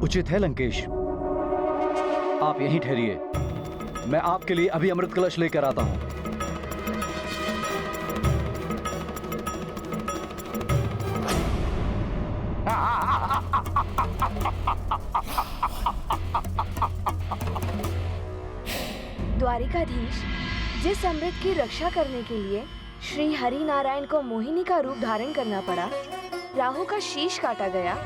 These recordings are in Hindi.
उचित है लंकेश, आप यहीं ठहरिए, मैं आपके लिए अभी अमृत कलश लेकर आता हूं। द्वारिकाधीश, जिस अमृत की रक्षा करने के लिए श्री हरि नारायण को मोहिनी का रूप धारण करना पड़ा, राहु का शीश काटा गया,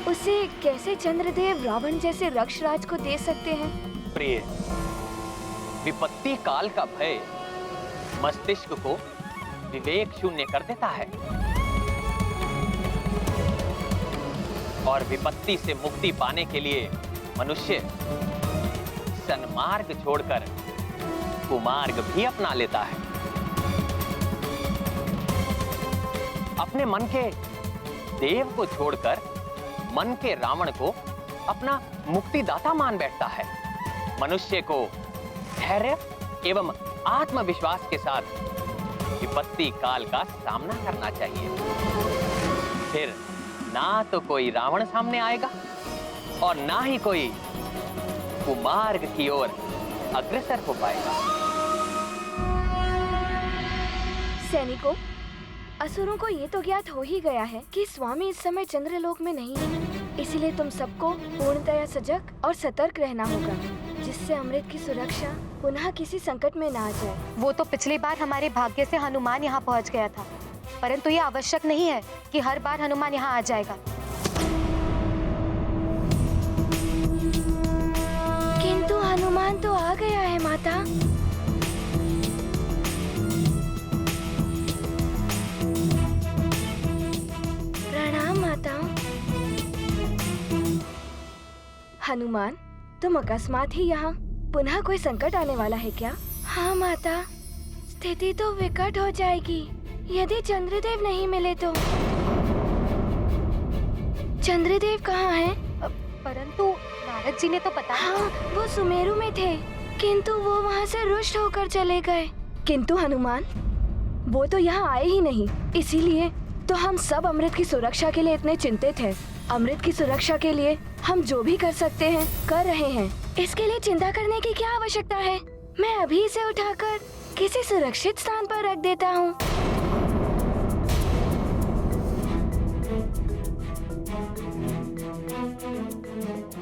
उसे कैसे चंद्रदेव रावण जैसे रक्षराज को दे सकते हैं? प्रिय, विपत्ति काल का भय मस्तिष्क को विवेक शून्य कर देता है और विपत्ति से मुक्ति पाने के लिए मनुष्य सन्मार्ग छोड़कर कुमार्ग भी अपना लेता है। अपने मन के देव को छोड़कर मन के रावण को अपना मुक्तिदाता मान बैठता है। मनुष्य को धैर्य एवं आत्मविश्वास के साथ विपत्ति काल का सामना करना चाहिए। फिर ना तो कोई रावण सामने आएगा और ना ही कोई कुमार्ग की ओर अग्रसर हो पाएगा। सैनिकों, असुरों को ये तो ज्ञात हो ही गया है कि स्वामी इस समय चंद्रलोक में नहीं है, इसलिए तुम सबको पूर्णतया सजग और सतर्क रहना होगा, जिससे अमृत की सुरक्षा पुनः किसी संकट में ना आ जाए। वो तो पिछली बार हमारे भाग्य से हनुमान यहाँ पहुँच गया था, परंतु ये आवश्यक नहीं है कि हर बार हनुमान यहाँ आ जाएगा। किंतु हनुमान तो आ गया है माता। प्रणाम माता। हनुमान, तुम अकस्मात ही यहाँ, पुनः कोई संकट आने वाला है क्या? हाँ माता, स्थिति तो विकट हो जाएगी यदि चंद्रदेव नहीं मिले तो। चंद्रदेव कहाँ हैं? परंतु नारद जी ने तो बताया। हाँ, वो सुमेरु में थे, किंतु वो वहाँ से रुष्ट होकर चले गए। किंतु हनुमान, वो तो यहाँ आए ही नहीं, इसीलिए तो हम सब अमृत की सुरक्षा के लिए इतने चिंतित हैं। अमृत की सुरक्षा के लिए हम जो भी कर सकते हैं कर रहे हैं। इसके लिए चिंता करने की क्या आवश्यकता है? मैं अभी इसे उठाकर किसी सुरक्षित स्थान पर रख देता हूँ।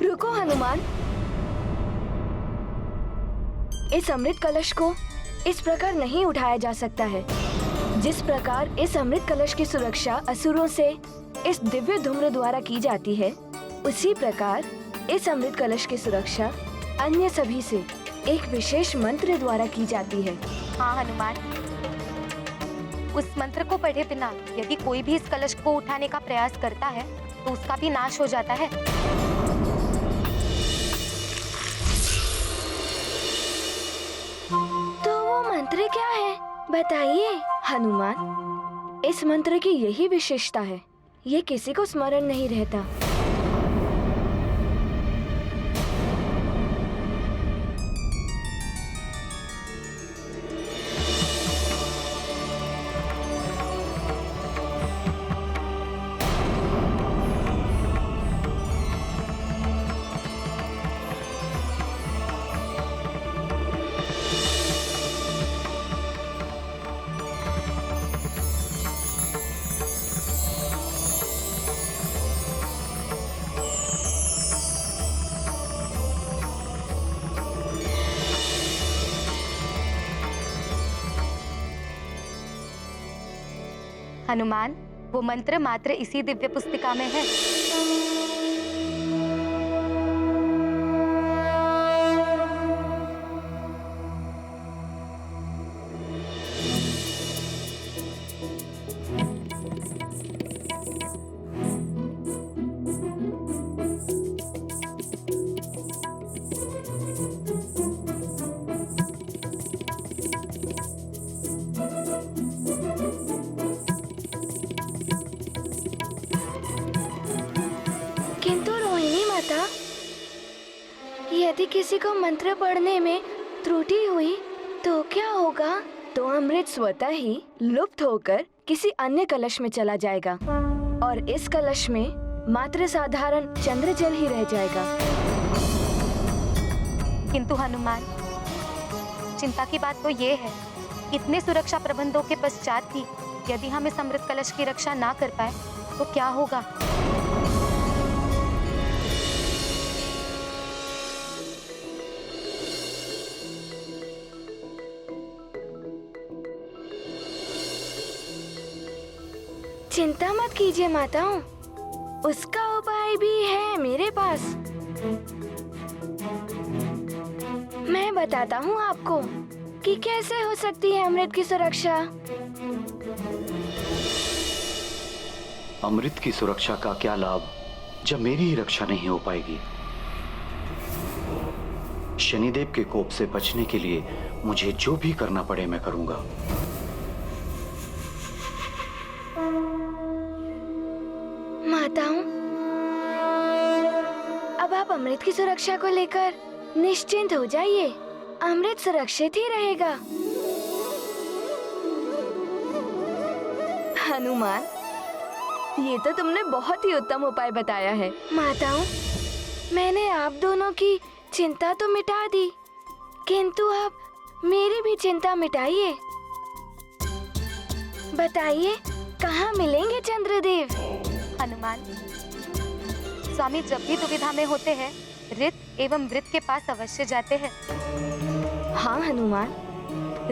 रुको हनुमान, इस अमृत कलश को इस प्रकार नहीं उठाया जा सकता है। जिस प्रकार इस अमृत कलश की सुरक्षा असुरों से इस दिव्य धूम्र द्वारा की जाती है, उसी प्रकार इस अमृत कलश की सुरक्षा अन्य सभी से एक विशेष मंत्र द्वारा की जाती है। हाँ हनुमान, उस मंत्र को पढ़े बिना यदि कोई भी इस कलश को उठाने का प्रयास करता है तो उसका भी नाश हो जाता है। तो वो मंत्र क्या है, बताइए हनुमान। इस मंत्र की यही विशेषता है, ये किसी को स्मरण नहीं रहता। हनुमान, वो मंत्र मात्र इसी दिव्य पुस्तिका में है। यदि किसी को मंत्र पढ़ने में त्रुटि हुई तो क्या होगा? तो अमृत स्वतः ही लुप्त होकर किसी अन्य कलश में चला जाएगा और इस कलश में मात्र साधारण चंद्र जल ही रह जाएगा। किंतु हनुमान, चिंता की बात तो ये है, इतने सुरक्षा प्रबंधों के पश्चात भी यदि हम इस अमृत कलश की रक्षा ना कर पाए तो क्या होगा? चिंता मत कीजिए माताओं, उसका उपाय भी है मेरे पास। मैं बताता हूँ आपको कि कैसे हो सकती है अमृत की सुरक्षा। अमृत की सुरक्षा का क्या लाभ जब मेरी ही रक्षा नहीं हो पाएगी। शनिदेव के कोप से बचने के लिए मुझे जो भी करना पड़े मैं करूंगा। माताओं, अब आप अमृत की सुरक्षा को लेकर निश्चिंत हो जाइए। अमृत सुरक्षित ही रहेगा। हनुमान, ये तो तुमने बहुत ही उत्तम उपाय बताया है। माताओं, मैंने आप दोनों की चिंता तो मिटा दी, किंतु आप मेरी भी चिंता मिटाइए। बताइए, कहाँ मिलेंगे चंद्रदेव? हनुमान, स्वामी जब भी दुविधा में होते हैं, ऋत एवं वृत के पास अवश्य जाते हैं। हाँ हनुमान,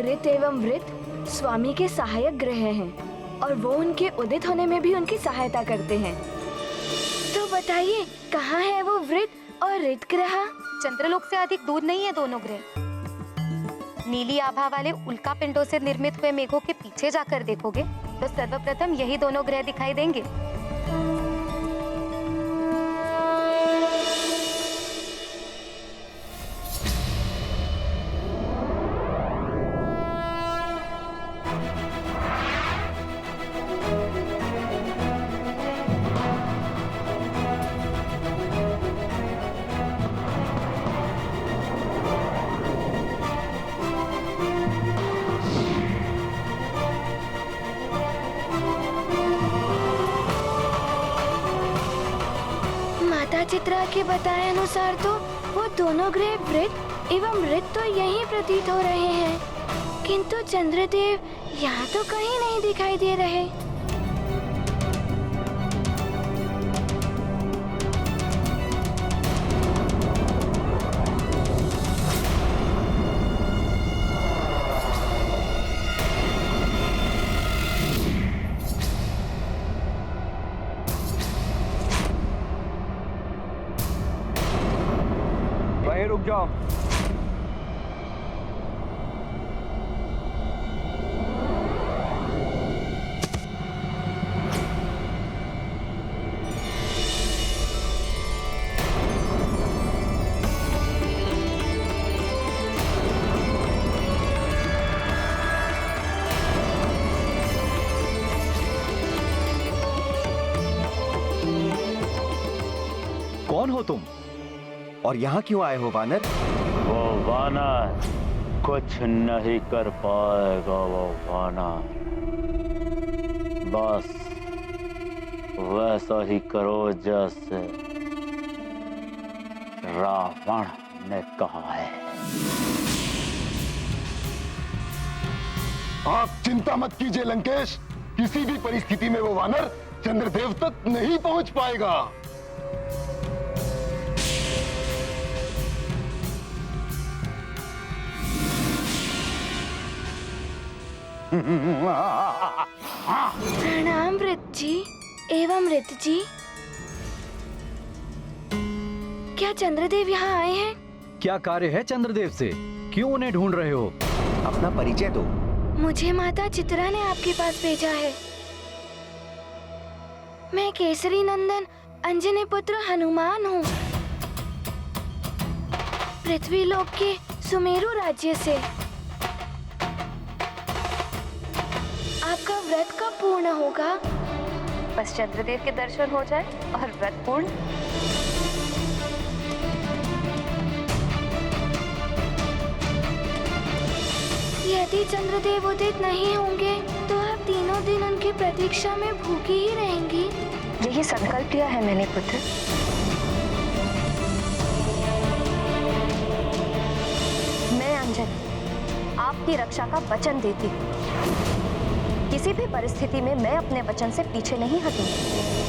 ऋत एवं वृत स्वामी के सहायक ग्रह हैं और वो उनके उदित होने में भी उनकी सहायता करते हैं। तो बताइए, कहाँ है वो वृत और ऋत ग्रह? चंद्रलोक से अधिक दूर नहीं है दोनों ग्रह। नीली आभा वाले उल्का पिंडों से निर्मित हुए मेघों के पीछे जाकर देखोगे तो सर्वप्रथम यही दोनों ग्रह दिखाई देंगे। चित्रा के बताए अनुसार तो वो दोनों ग्रह वृत एवं ऋत तो यहीं प्रतीत हो रहे हैं, किंतु चंद्रदेव यहाँ तो कहीं नहीं दिखाई दे रहे। रुक जाओ। कौन हो तुम और यहाँ क्यों आए हो वानर? वो वानर कुछ नहीं कर पाएगा। वो वानर बस वैसा ही करो जैसे रावण ने कहा है। आप चिंता मत कीजिए लंकेश, किसी भी परिस्थिति में वो वानर चंद्रदेव तक नहीं पहुंच पाएगा। प्रणाम वृत जी एवं ऋत जी। क्या चंद्रदेव यहाँ आए हैं? क्या कार्य है चंद्रदेव से? क्यों उन्हें ढूंढ रहे हो? अपना परिचय दो। मुझे माता चित्रा ने आपके पास भेजा है। मैं केसरी नंदन अंजनी पुत्र हनुमान हूँ, पृथ्वी लोक के सुमेरु राज्य से। आपका व्रत कब पूर्ण होगा? बस चंद्रदेव के दर्शन हो जाए और व्रत पूर्ण। यदि चंद्रदेव उदित नहीं होंगे तो आप तीनों दिन उनकी प्रतीक्षा में भूखी ही रहेंगी। यही संकल्प लिया है मैंने पुत्र। मैं अंजलि आपकी रक्षा का वचन देती हूँ। किसी भी परिस्थिति में मैं अपने वचन से पीछे नहीं हटूंगी।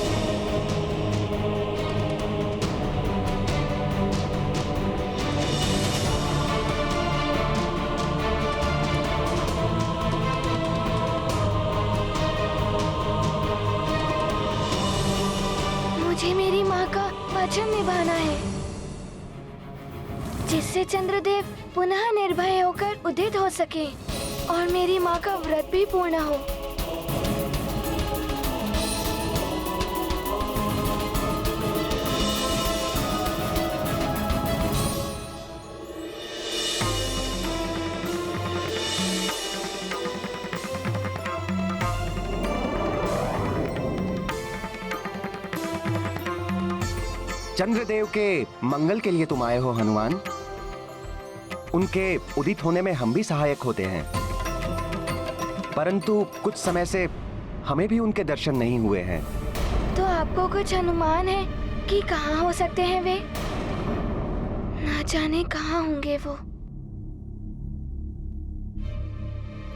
मुझे मेरी माँ का वचन निभाना है, जिससे चंद्रदेव पुनः निर्भय होकर उदित हो सके और मेरी माँ का व्रत भी पूर्ण हो। चंद्रदेव के मंगल के लिए तुम आए हो हनुमान। उनके उदित होने में हम भी सहायक होते हैं, परंतु कुछ समय से हमें भी उनके दर्शन नहीं हुए हैं। तो आपको कुछ अनुमान है कि कहाँ हो सकते हैं वे? ना जाने कहाँ होंगे वो।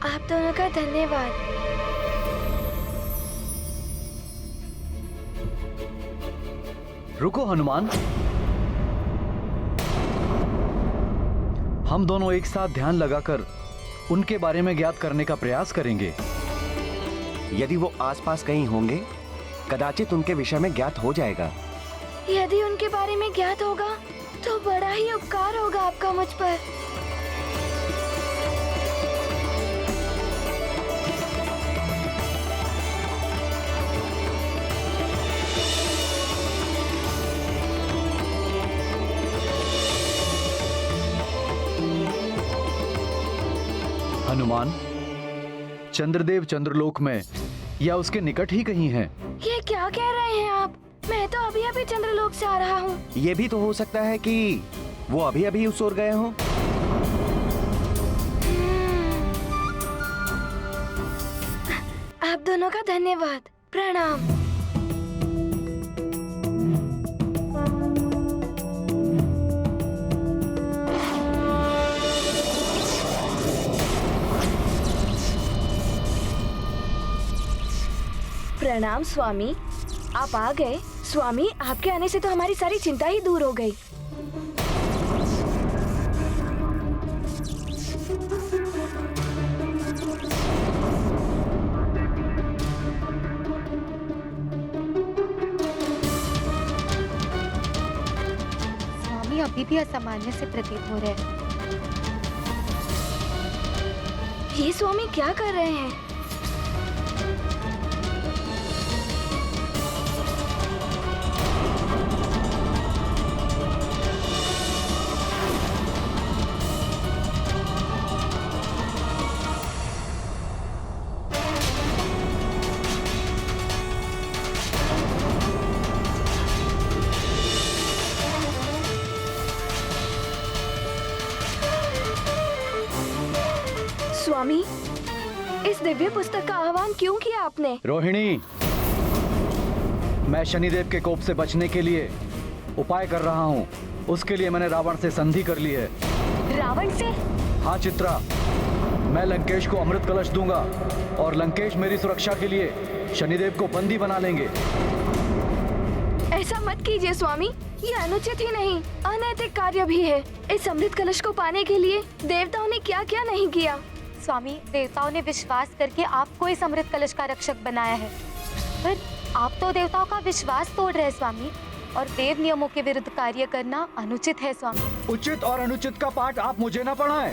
आप दोनों का धन्यवाद। रुको हनुमान, हम दोनों एक साथ ध्यान लगाकर उनके बारे में ज्ञात करने का प्रयास करेंगे। यदि वो आसपास कहीं होंगे, कदाचित उनके विषय में ज्ञात हो जाएगा। यदि उनके बारे में ज्ञात होगा तो बड़ा ही उपकार होगा आपका मुझ पर। हनुमान, चंद्रदेव चंद्रलोक में या उसके निकट ही कहीं हैं। ये क्या कह रहे हैं आप? मैं तो अभी अभी चंद्रलोक से आ रहा हूँ। ये भी तो हो सकता है कि वो अभी अभी उस ओर गए हों। आप दोनों का धन्यवाद। प्रणाम। प्रणाम स्वामी, आप आ गए। स्वामी, आपके आने से तो हमारी सारी चिंता ही दूर हो गई। स्वामी अभी भी असामान्य से प्रतीत हो रहे हैं। ये स्वामी क्या कर रहे हैं? स्वामी, इस दिव्य पुस्तक का आह्वान क्यों किया आपने? रोहिणी, मैं शनिदेव के कोप से बचने के लिए उपाय कर रहा हूँ। उसके लिए मैंने रावण से संधि कर ली है। रावण से? हाँ चित्रा, मैं लंकेश को अमृत कलश दूंगा और लंकेश मेरी सुरक्षा के लिए शनिदेव को बंदी बना लेंगे। ऐसा मत कीजिए स्वामी, ये अनुचित ही नहीं, अनैतिक कार्य भी है। इस अमृत कलश को पाने के लिए देवताओं ने क्या क्या नहीं किया। स्वामी, देवताओं ने विश्वास करके आपको इस अमृत कलश का रक्षक बनाया है, पर आप तो देवताओं का विश्वास तोड़ रहे हैं स्वामी, और देव नियमों के विरुद्ध कार्य करना अनुचित है स्वामी। उचित और अनुचित का पाठ आप मुझे ना पढ़ाएं।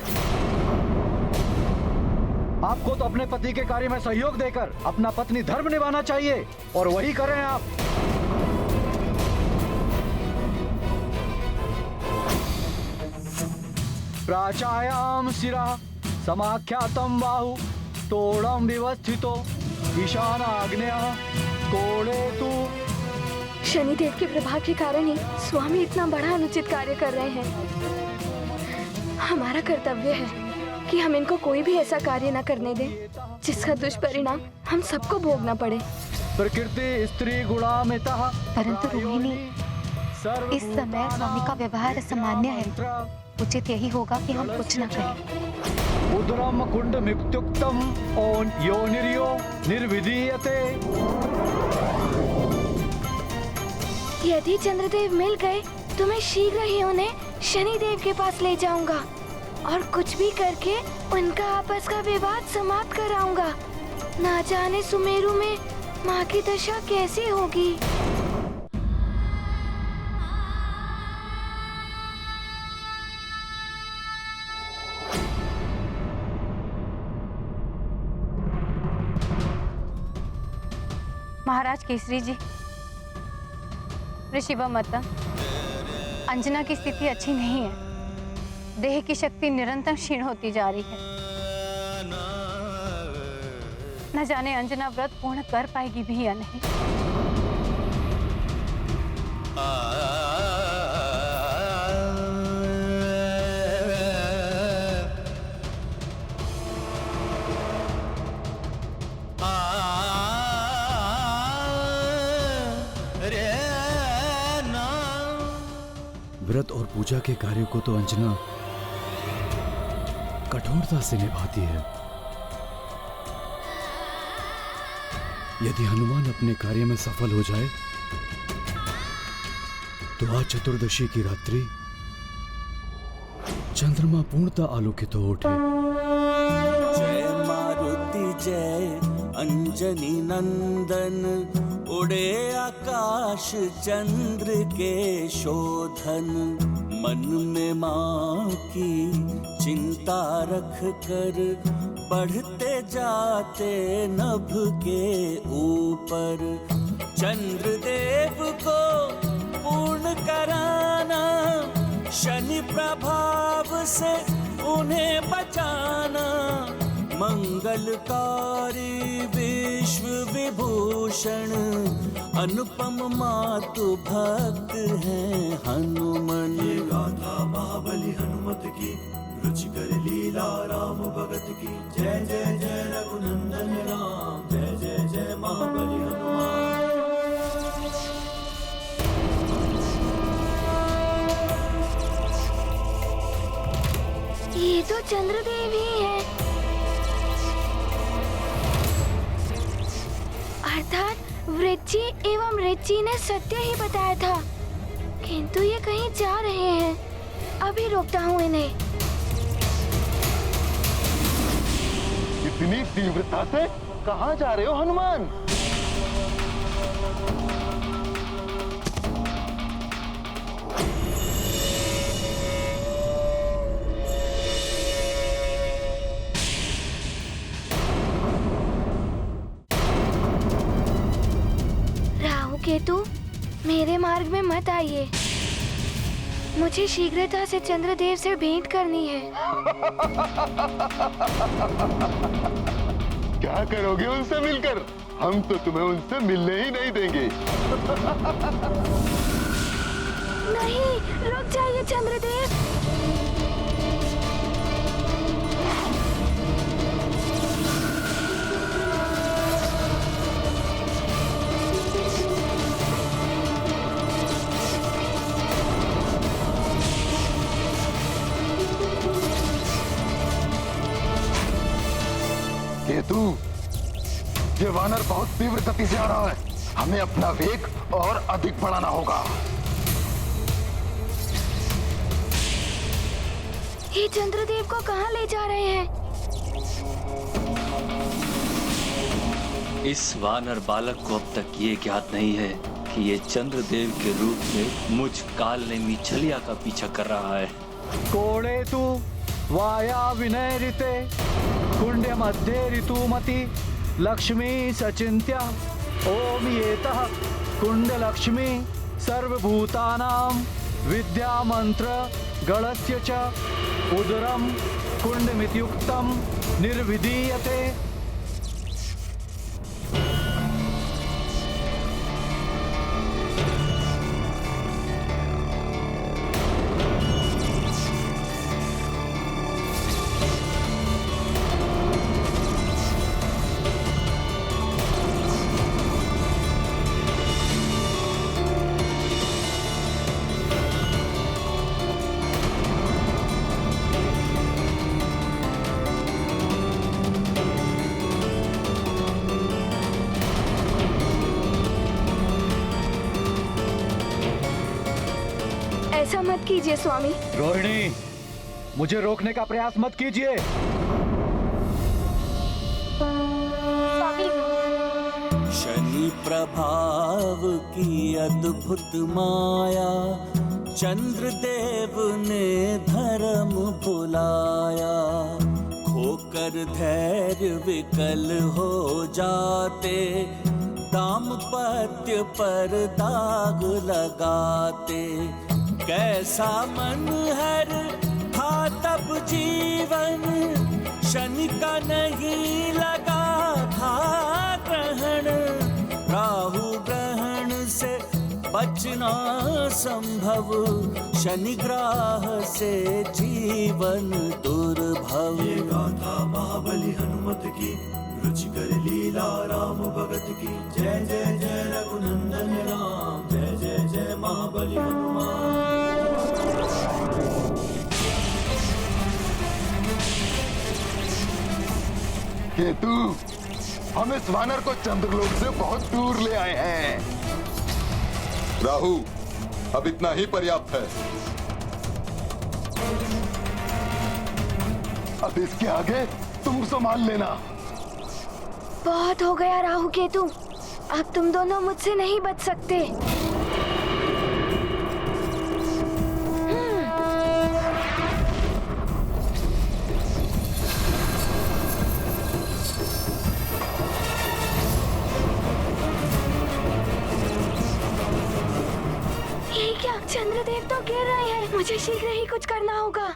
आपको तो अपने पति के कार्य में सहयोग देकर अपना पत्नी धर्म निभाना चाहिए, और वही करें आप। प्राचायाम शिरा समाख्यातम बाहु तोड़म विवस्थितो ईशानाग्नेय कोणे तु। शनिदेव के प्रभाव के कारण ही स्वामी इतना बड़ा अनुचित कार्य कर रहे हैं। हमारा कर्तव्य है कि हम इनको कोई भी ऐसा कार्य न करने दें जिसका दुष्परिणाम हम सबको भोगना पड़े। प्रकृति स्त्री गुणामितः परंतु रोहिणी, इस समय स्वामी का व्यवहार असामान्य है। उचित यही होगा कि हम कुछ न कहें। उदरम कुंड मिक्त्युक्तम ओन योनिर्यो निर्विधीयते। यदि चंद्रदेव मिल गए तो मैं शीघ्र ही उन्हें शनिदेव के पास ले जाऊंगा और कुछ भी करके उनका आपस का विवाद समाप्त कराऊंगा। ना जाने सुमेरु में माँ की दशा कैसी होगी। महाराज केसरी जी, ऋषि व माता, अंजना की स्थिति अच्छी नहीं है। देह की शक्ति निरंतर क्षीण होती जा रही है। न जाने अंजना व्रत पूर्ण कर पाएगी भी या नहीं। व्रत और पूजा के कार्यों को तो अंजना कठोरता से निभाती है। यदि हनुमान अपने कार्य में सफल हो जाए तो आज चतुर्दशी की रात्रि चंद्रमा पूर्णतः आलोकित हो उठे। जय मारुति जय अंजनी नंदन, उड़े आकाश चंद्र के शोधन। मन में माँ की चिंता रख कर बढ़ते जाते नभ के ऊपर। चंद्रदेव को पूर्ण कराना, शनि प्रभाव से उन्हें बचाना। मंगलकारी विश्व विभूषण, अनुपम मातु भक्त हैं हनुमान। ये गाथा महाबली हनुमत की, रुचिकर लीला राम भगत की। जय जय जय रघुनंदन राम, जय जय जय महाबली हनुमान। ये तो चंद्रदेव ही है। अर्थात वृज्जी एवं ऋची ने सत्य ही बताया था, किंतु ये कहीं जा रहे हैं। अभी रोकता हूँ इन्हें। इतनी तीव्रता से कहाँ जा रहे हो हनुमान? राहु केतु, मेरे मार्ग में मत आइए। मुझे शीघ्रता से चंद्रदेव से भेंट करनी है। क्या करोगे उनसे मिलकर? हम तो तुम्हें उनसे मिलने ही नहीं देंगे। नहीं, रुक जाइए चंद्रदेव। केतु, ये वानर बहुत तीव्र गति से आ रहा है। हमें अपना वेग और अधिक बढ़ाना होगा। ये चंद्रदेव को कहाँ ले जा रहे हैं? इस वानर बालक को अब तक ये ज्ञात नहीं है कि ये चंद्रदेव के रूप में मुझ काल नेमी छलिया का पीछा कर रहा है। कोणे तु वाया विनय ऋते कुंड मध्ये ऋतुमति लक्ष्मी सचिंत्या। ओम येतः कुंड लक्ष्मी सर्वभूतानां विद्या मंत्र गणस्य च उदरम कुंडमित्युक्तम निर्विधीयते। ऐसा मत कीजिए स्वामी। रोहिणी, मुझे रोकने का प्रयास मत कीजिए। स्वामी, शनि प्रभाव की अद्भुत माया, चंद्रदेव ने धर्म भुलाया। खोकर धैर्य विकल हो जाते, दाम्पत्य पर दाग लगाते। कैसा मन हर था तब जीवन, शनि का नहीं लगा था ग्रहण। राहु ग्रहण से बचना संभव, शनि ग्राह से जीवन दुर्भव। ये गाथा महाबली हनुमत की, रुचिकर लीला राम भगत की। जय जय जय रघुनंदन राम, जय जय जय महाबली हनुमान। केतु, हम इस वानर को चंद्रलोक से बहुत दूर ले आए हैं। राहु, अब इतना ही पर्याप्त है। अब इसके आगे तुम संभाल लेना। बहुत हो गया राहु केतु, अब तुम दोनों मुझसे नहीं बच सकते। ये क्या, चंद्रदेव तो गिर रहे हैं। मुझे शीघ्र ही कुछ करना होगा।